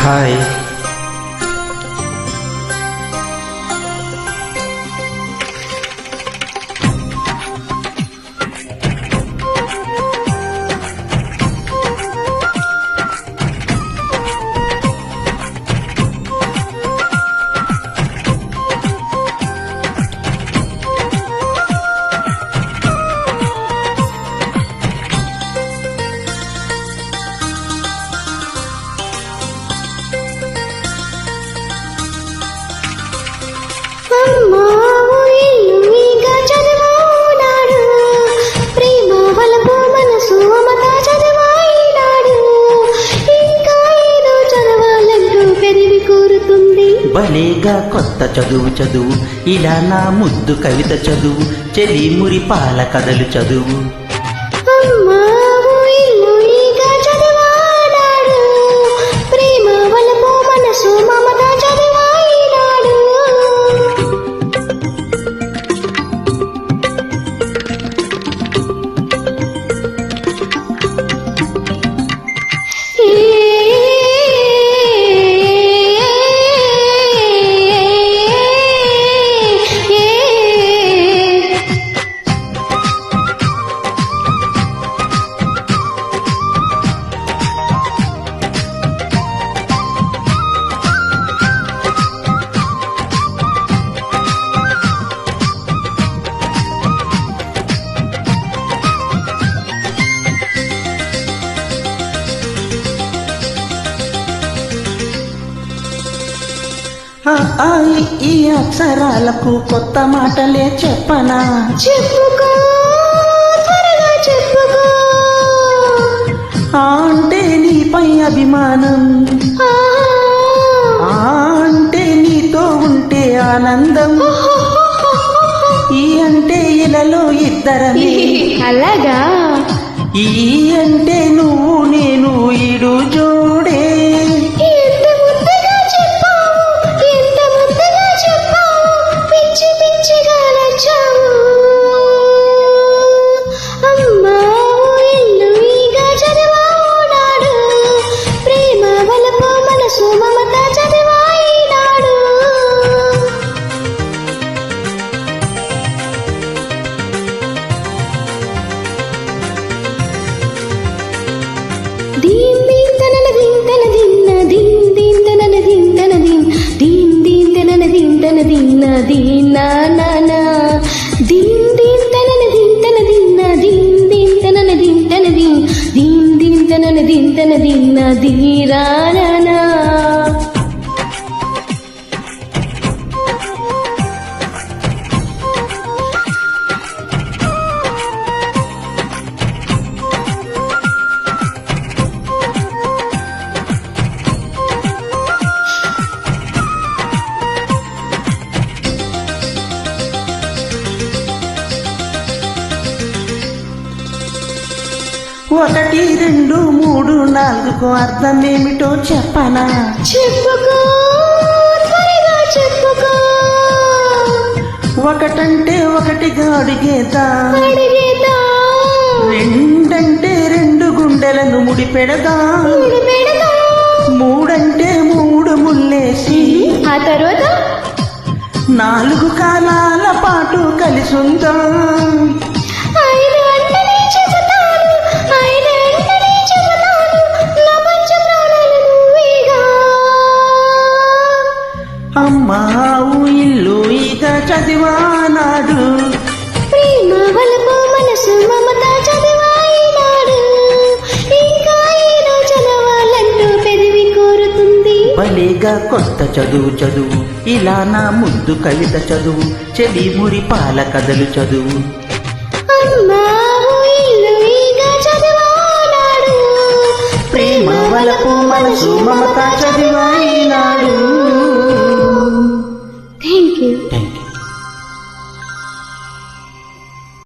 Hi. భలేగా కొత్త చదువు ఇలా నా ముద్దు కవిత చదువు, చెలి మురిపాల కథలు చదువు. ఈ అక్షరాలకు కొత్త మాటలే చెప్పనా? చెప్పుకో, త్వరగా చెప్పుకో. అంటే నీపై అభిమానం, అంటే నీతో ఉంటే ఆనందం, ఈ అంటే ఇలలో ఇద్దరమే. అలాగా? ఈ అంటే నువ్వు నేను ఈడు జోడే. ఒకటి రెండు మూడు నాలుగుకు అర్థమేమిటో చెప్పనా? చెప్పుకో, త్వరగా చెప్పుకో. ఒకటంటే ఒకటిగా అడిగేదా, రెండంటే రెండు గుండెలను ముడిపెడదా, మూడంటే మూడు ముల్లేసి ఆ తర్వాత నాలుగు కాలాల పాటు కలిసుందా. అమ్మావు ఇల్లు ఇక చదివానాడు, ప్రేమ వలపు మనసు మమత చదివాయినాడు, ఇంకా ఏదో చదవాలంటూ పెదవి కోరుతుంది. భలేగా కొత్త చదువు ఇలా నా ముద్దు కవిత చదువు, చెలి మురిపాల కథలు చదువు. అమ్మావు ఇల్లు ఇక చదివానాడు, ప్రేమ వలపు మనసు మమత చదివాయినాడు.